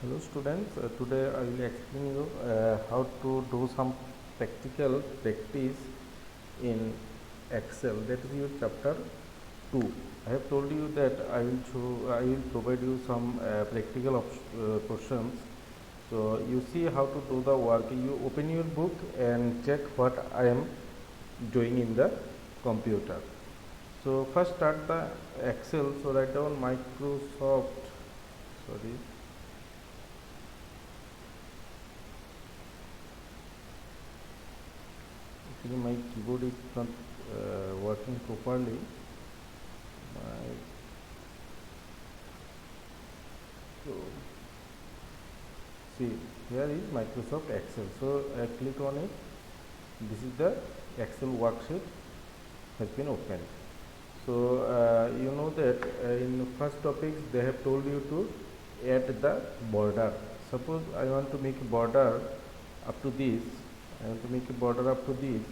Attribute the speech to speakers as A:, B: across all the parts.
A: Hello students, today I will explain you how to do some practical practice in Excel, that is your chapter 2. I have told you that I will provide you some practical questions. So you see how to do the work. You open your book and check what I am doing in the computer. So first start the Excel. So write down Microsoft. Sorry. Actually, my keyboard is not working properly. My, so, see, here is Microsoft Excel. So, I click on it. This is the Excel worksheet has been opened. So, you know that in the first topics they have told you to add the border. Suppose I want to make a border up to this. I want to make a border up to this.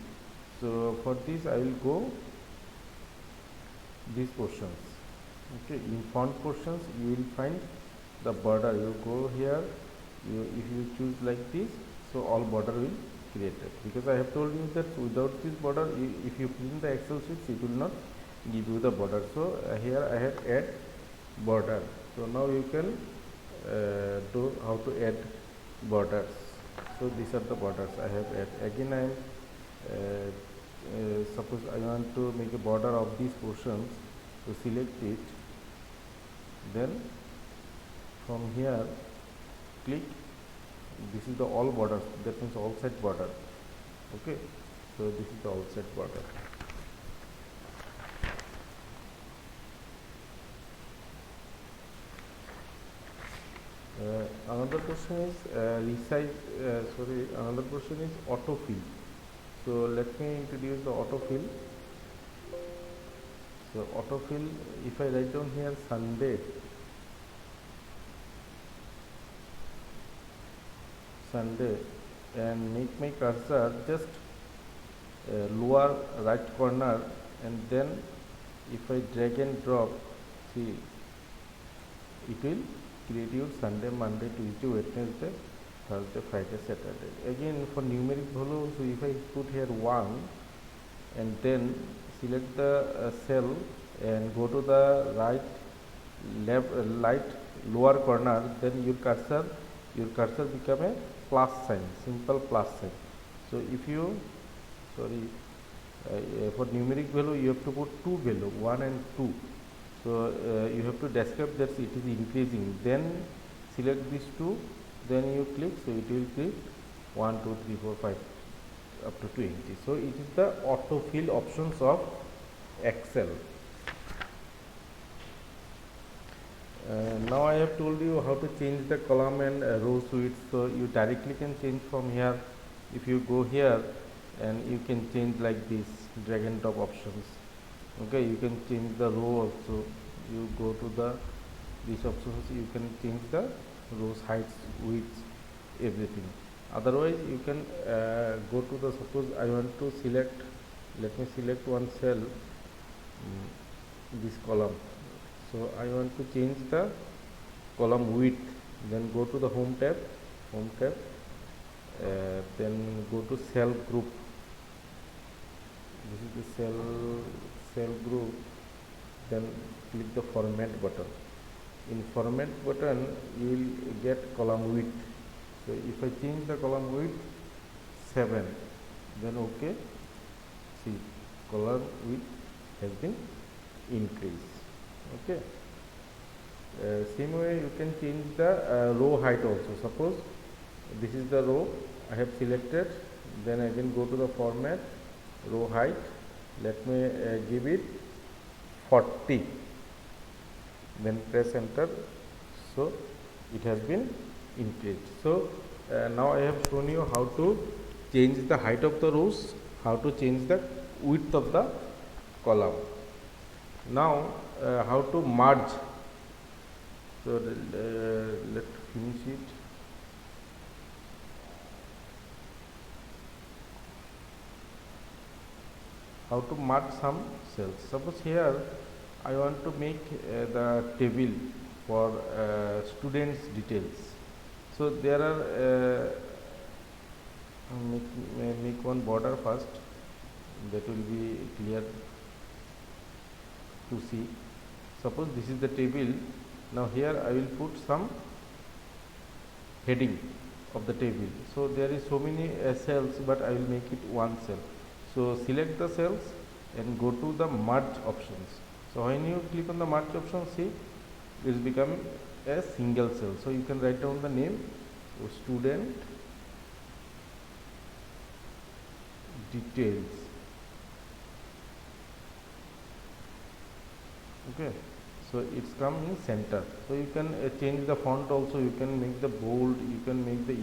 A: So, for this I will go these portions. Okay, in font portions you will find the border. You go here, if you choose like this, so all border will created, because I have told you that without this border, if you print the Excel sheets, it will not give you the border. So here I have add border. So now you can do how to add borders. So these are the borders I have add. Again I am suppose I want to make a border of these portions, so select it, then from here click, this is the all borders, that means all set border. Okay, so this is the all set border. Another question is another question is autofill. So let me introduce the autofill. So autofill, if I write down here Sunday, and make my cursor just lower right corner, and then if I drag and drop, see, it will create your Sunday, Monday, Tuesday, Wednesday, Thursday, Friday, Saturday. Again for numeric value, so if I put here 1 and then select the cell and go to the right lower corner, then your cursor become a plus sign, simple plus sign. So if you for numeric value you have to put two value, 1 and 2. So you have to describe that it is increasing, then select these two, then you click, so it will click 1 2 3 4 5 up to 20. So it is the autofill options of Excel. Now I have told you how to change the column and row width. So you directly can change from here. If you go here, and you can change like this, drag and drop options. Okay, you can change the row also. You go to the these options, you can change the rows heights, widths, everything. Otherwise you can go to the, suppose I want to select, let me select one cell, this column. So I want to change the column width, then go to the home tab, then go to cell group. This is the cell group, then click the format button. In format button you will get column width. So if I change the column width 7, then okay, see, column width has been increased. Okay, same way you can change the row height also. Suppose this is the row I have selected, then again go to the format, row height, let me give it 40, then press enter. So it has been increased. So now I have shown you how to change the height of the rows, how to change the width of the column. Now how to merge. So let's finish it. How to merge some cells. Suppose here I want to make the table for students details. So there are make one border first, that will be clear to see. Suppose this is the table. Now here I will put some heading of the table. So there is so many cells, but I will make it one cell. So select the cells and go to the merge options. So when you click on the merge option, see it is become a single cell. So you can write down the name, student details. Okay, so it's come in center. So you can change the font also. You can make the bold, you can make the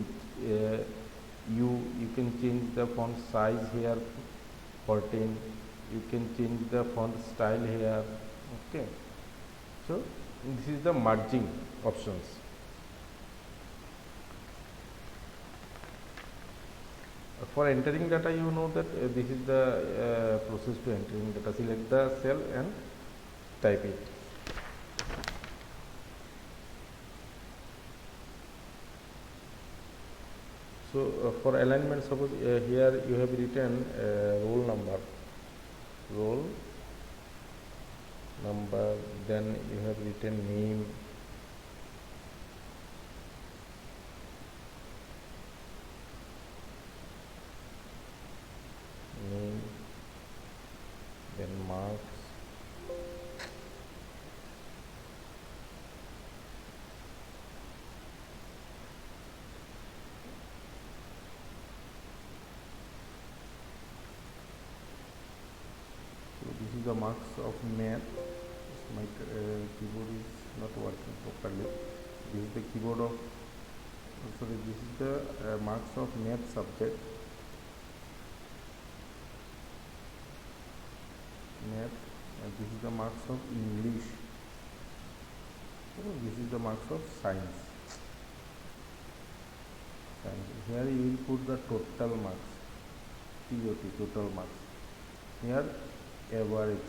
A: you can change the font size here 14, you can change the font style here. Okay, so this is the merging options. For entering data, you know that this is the process to entering data. Select the cell and type it. So for alignment, suppose here you have written roll number, then you have written name, then marks, so this is the marks of math. My keyboard is not working properly. This is the keyboard of, sorry, this is the marks of math subject, math, and this is the marks of English. So this is the marks of science. Here you will put the total marks, TOT, total marks. Here average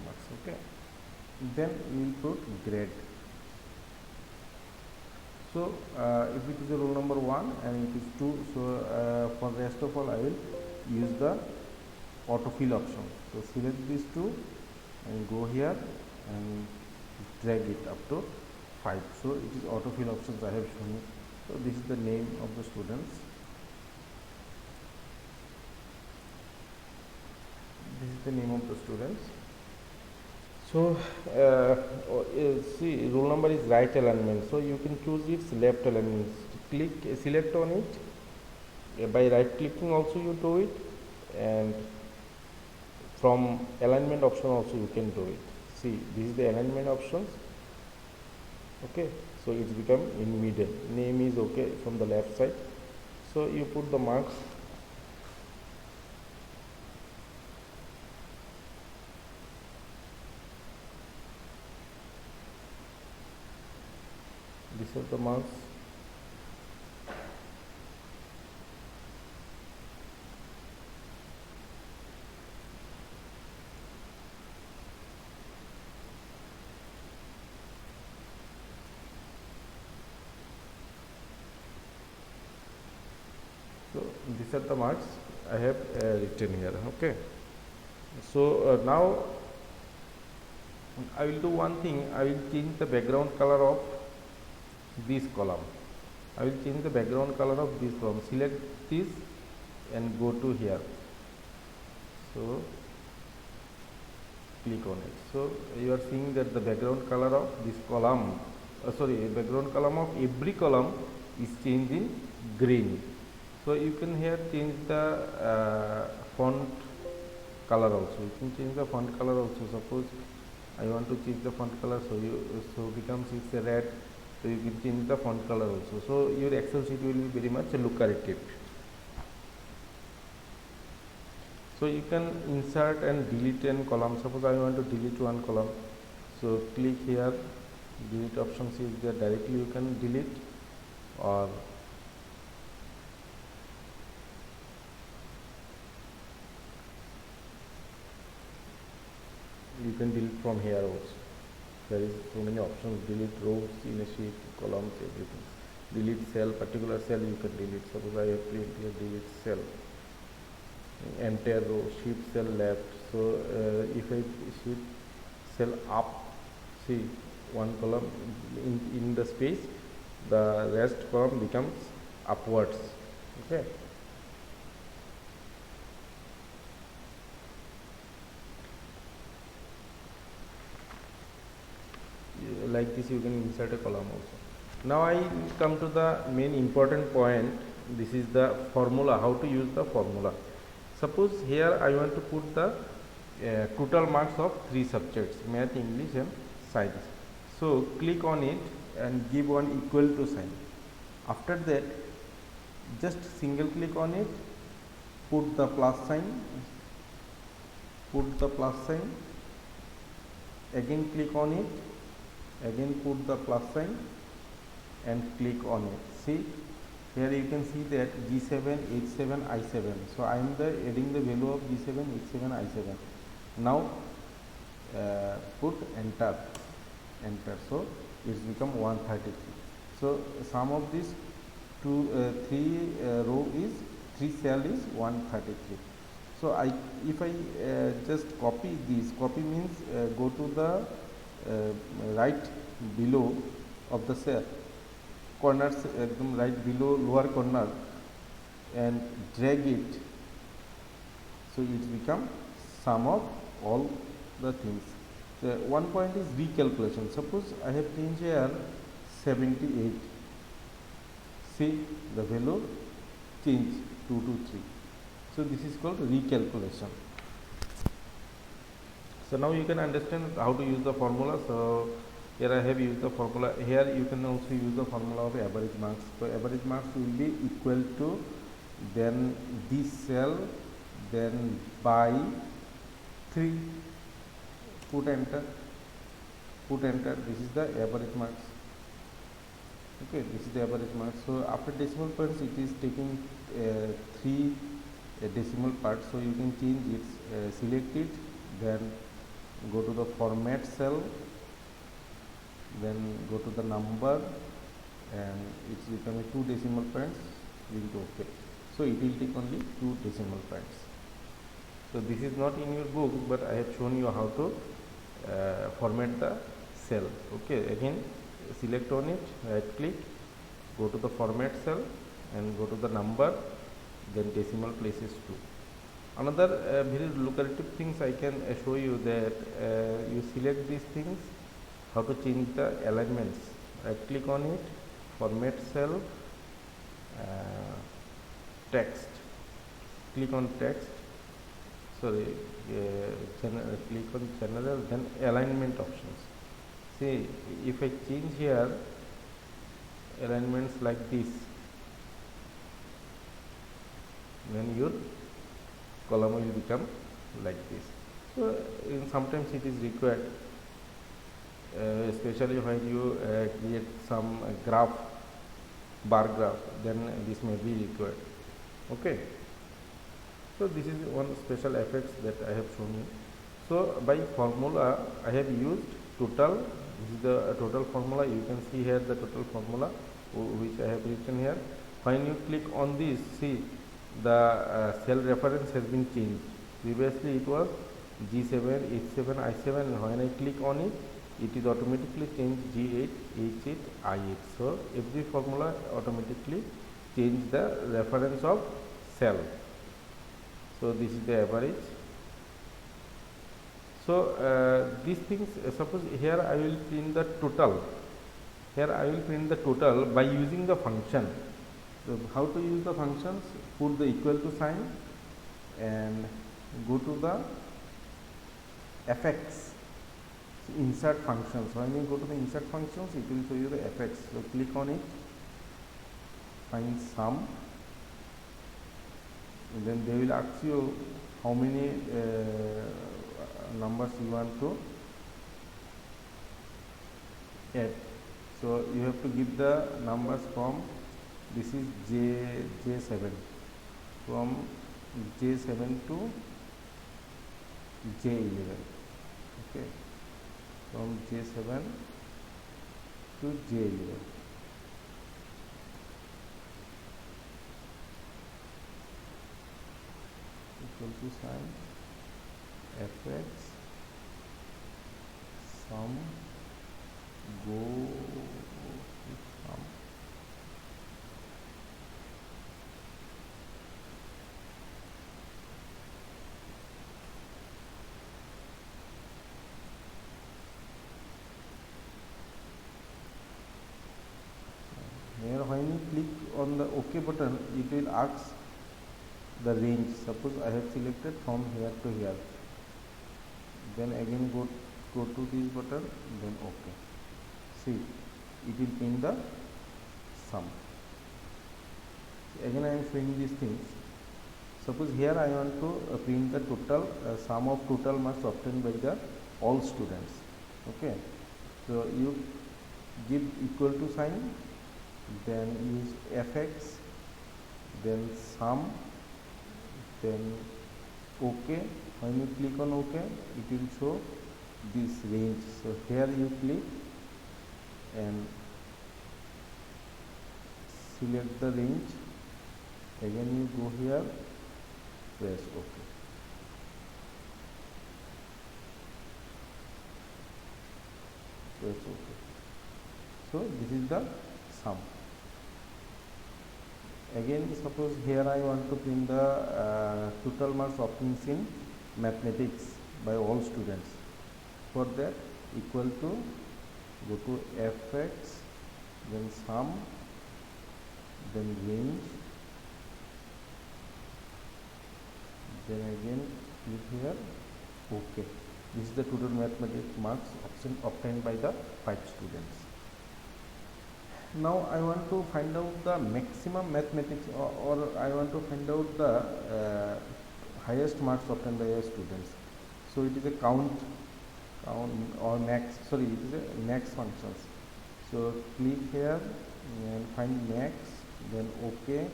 A: marks, okay. Then we will put grade. So if it is a roll number 1 and it is 2, so for the rest of all I will use the autofill option. So select these two and go here and drag it up to 5. So it is autofill options I have shown you. So this is the name of the students. This is the name of the students. So see, roll number is right alignment. So you can choose its left alignment. Click, select on it. By right clicking also you do it, and from alignment option also you can do it. See, this is the alignment options. Okay, so it's become in middle. Name is okay from the left side. So you put the marks. These are the marks. So these are the marks I have written here. Okay, so now I will do one thing. I will change the background color of this column. I will change the background color of this column. Select this and go to here. So click on it. So you are seeing that the background color of this column, background column of every column is changed in green. So you can here change the font color also. You can change the font color also. Suppose I want to change the font color, so becomes it's a red. So you can change the font color also. So your Excel sheet will be very much lucrative. So you can insert and delete a column. Suppose I want to delete one column. So click here, delete options is there, directly you can delete, or you can delete from here also. There is so many options: delete rows in a sheet, columns, everything. Delete cell, particular cell you can delete. Suppose I have print here delete cell, entire row, shift cell left. So if I shift cell up, see one column in the space, the rest column becomes upwards. Okay. Like this you can insert a column also. Now I come to the main important point. This is the formula, how to use the formula. Suppose here I want to put the total marks of 3 subjects, math, English and science. So click on it and give one equal to sign. After that, just single click on it, put the plus sign, again click on it, again put the plus sign and click on it. See, here you can see that G7, H7, I7. So I am adding the value of G7, H7, I7. Now put enter. So it's become 133. So sum of this three cell is 133. So if I just copy this, copy means go to the right below of the cell, corners, right below lower corner, and drag it, so it become sum of all the things. So one point is recalculation. Suppose I have changed here 78. See, the value change 2 to 3. So this is called recalculation. So now you can understand how to use the formula. So here I have used the formula. Here you can also use the formula of average marks. So average marks will be equal to then this cell, then by 3. Put enter. This is the average marks. Okay, this is the average marks. So after decimal points, it is taking 3 decimal parts. So you can change it, select it, then go to the format cell, then go to the number, and it's becoming 2 decimal points. Click OK. So it will take only 2 decimal points. So this is not in your book, but I have shown you how to format the cell. Okay, again select on it, right click, go to the format cell and go to the number, then decimal places 2. Another very lucrative things I can show you that you select these things, how to change the alignments. Right click on it, format cell, text, click on text, sorry, click on general, then alignment options. See, if I change here alignments like this, then your column will become like this. So sometimes it is required, especially when you create some graph, bar graph, then this may be required. Okay. So this is one special effects that I have shown you. So by formula I have used total. This is the total formula. You can see here the total formula which I have written here. When you click on this, see the cell reference has been changed. Previously it was G7, H7, I7, and when I click on it, it is automatically changed G8, H8, I8. So every formula automatically change the reference of cell. So this is the average. So these things, suppose here I will print the total. Here I will print the total by using the function. So how to use the functions? Put the equal to sign and go to the fx, insert functions. When you go to the insert functions, it will show you the fx. So click on it, find sum, and then they will ask you how many numbers you want to add. So you have to give the numbers from, this is J7, from J7 to J11. Okay. from J7 to J11. Equal to sign fx sum go to sum here. When you click on the OK button, it will ask the range. Suppose I have selected from here to here, then again go to this button, then OK. See, it will print the sum. Again I am showing these things. Suppose here I want to print the total sum of total marks obtained by the all students. Okay, so you give equal to sign, then use fx, then sum, then OK. When you click on OK, it will show this range. So here you click and select the range. Again you go here, press OK. Press OK. So this is the sum. Again, suppose here I want to print the total marks obtained in mathematics by all students. For that, equal to, go to fx, then sum, then range, then again click here, OK. This is the total mathematics marks obtained by the 5 students. Now I want to find out the maximum mathematics, or I want to find out the highest marks obtained by a students. So it is a count or max, sorry, it is a max functions. So click here and find max, then OK.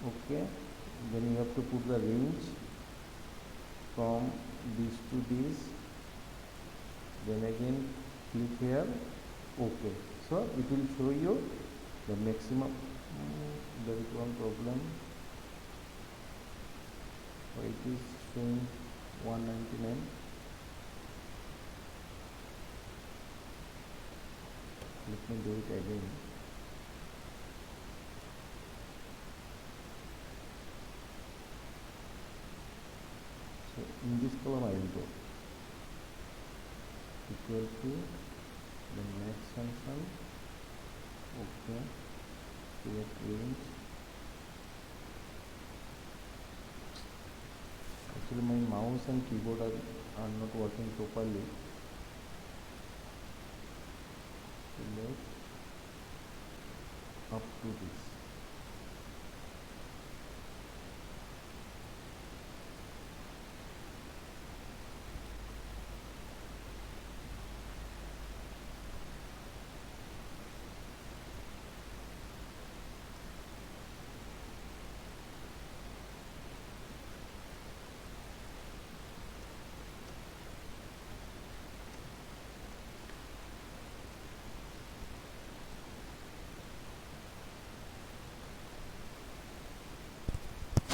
A: OK, then you have to put the range from this to this, then again click here, OK. So it will show you the maximum. There is one problem. So it is showing 199. Let me do it again. So in this column I will go equal to the max function, OK, select range. Actually my mouse and keyboard are not working properly. Select up to this.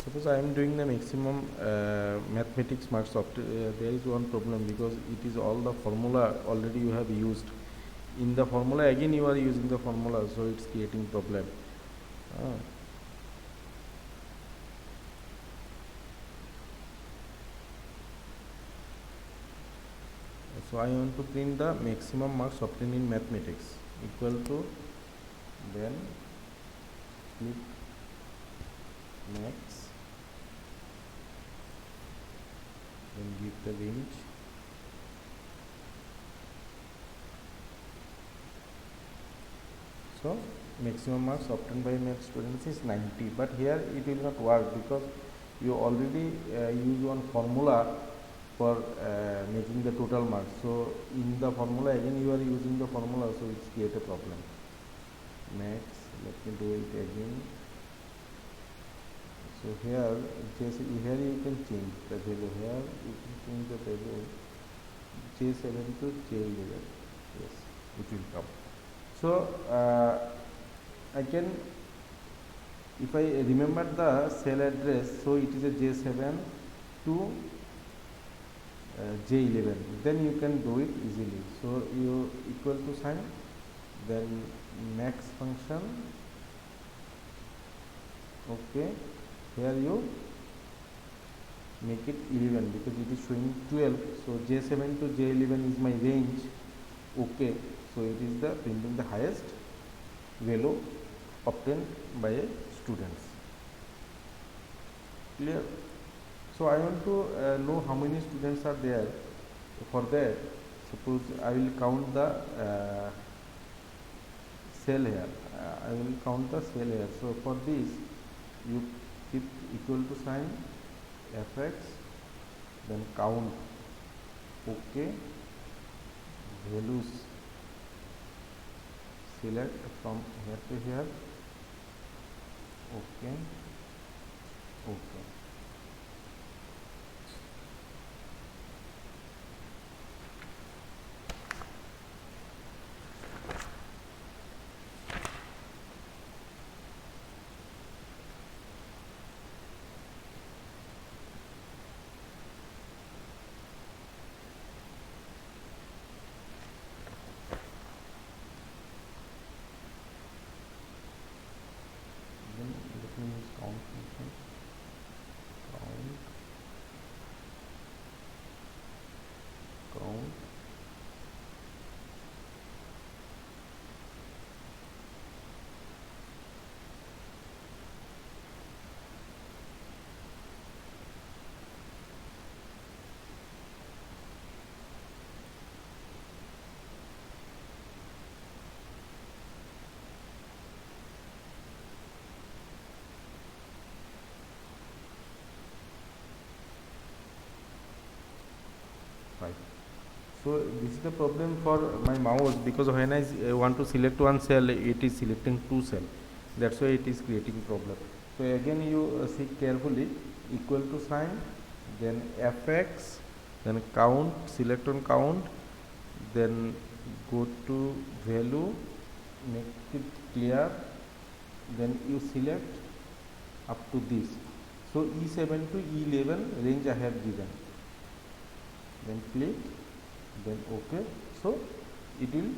A: Suppose I am doing the maximum mathematics marks there is one problem, because it is all the formula already you have used. In the formula again you are using the formula, so it's creating problem. So I want to print the maximum marks obtained in mathematics, equal to, then click max, then give the range, so maximum marks obtained by math students is 90, but here it will not work because you already use one formula for making the total marks. So in the formula again you are using the formula, so it's create a problem. Max, let me do it again. So So here, just here you can change the value. Here you can change the value J7 to J11. Yes, it will come. So I can, if I remember the cell address, so it is a J7 to J11, then you can do it easily. So you equal to sign, then max function, okay, here you make it 11 because it is showing 12, so J7 to J11 is my range, okay, so it is the printing the highest value obtained by students. Clear? So I want to know how many students are there. For that, suppose I will count the cell here. I will count the cell here. So for this, you keep equal to sign fx, then count, okay, values select from here to here, okay, okay. Then let me use count function. Count. Right. So this is the problem for my mouse, because when I want to select one cell, it is selecting two cell. That's why it is creating problem. So again you see carefully, equal to sign, then fx, then count, select on count, then go to value, make it clear, then you select up to this. So E7 to E11 range I have given. Then click, then OK. So it will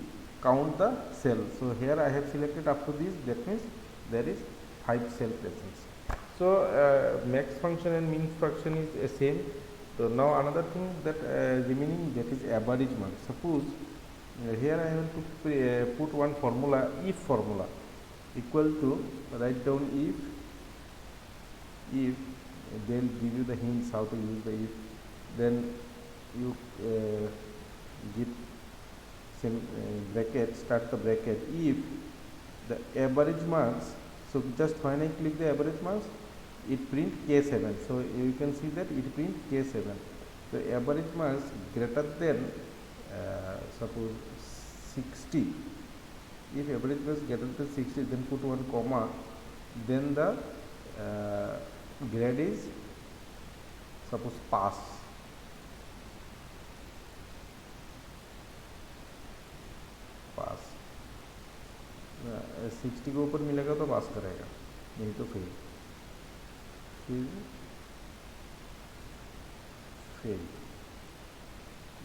A: count the cell. So here I have selected up to this, that means there is 5 cell presence. So max function and min function is same. So now another thing that remaining, that is average mark. Suppose here I want to put one formula, if formula, equal to, write down if they'll give you the hints how to use the if, then you give some bracket, start the bracket, if the average marks, so just when I click the average marks, it print K7, so you can see that it print K7. The average marks greater than suppose 60, if average marks greater than 60, then put one comma, then the grade is suppose pass. पास 60 के ऊपर मिलेगा तो पास करेगा, नहीं तो fail, fail,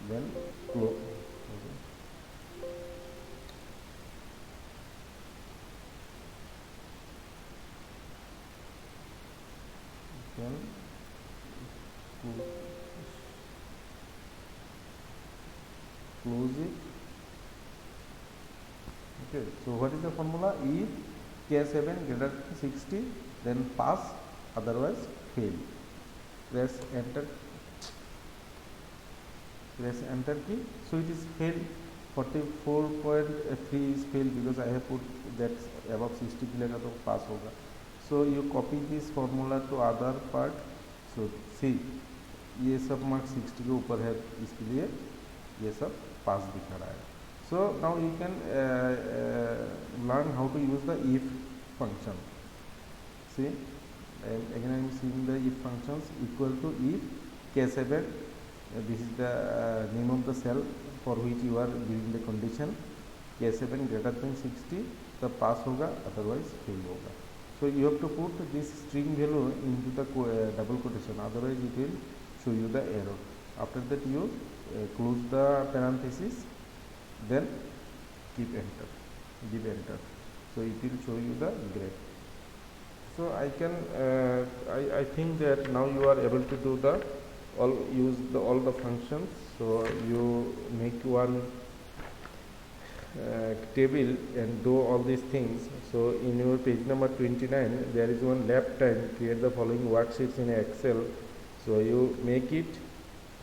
A: then close. Then close it. Okay, so what is the formula? If K7 greater than 60, then pass, otherwise fail. Press enter. Press enter key. So it is fail. 44.3 is fail because I have put that above 60 मिलेगा तो pass होगा. So you copy this formula to other part. So see, ये सब mark 60 के ऊपर है, इसके लिए ये सब पास दिखा रहा है. So now you can learn how to use the if function. See, again I am seeing the if functions equal to if k7, this is the name of the cell for which you are giving the condition, k7 greater than 60 the pass hoga, otherwise fail hoga. So you have to put this string value into the double quotation, otherwise it will show you the error. After that you close the parenthesis, then keep enter, give enter, so it will show you the grade. So I can I think that now you are able to do the all the functions. So you make one table and do all these things. So in your page number 29 there is one left hand, create the following worksheets in Excel. So you make it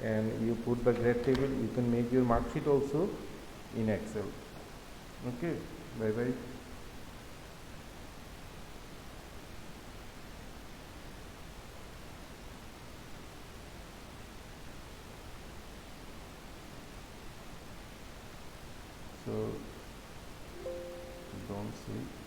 A: and you put the grade table. You can make your mark sheet also in Excel. Okay, bye bye. So don't see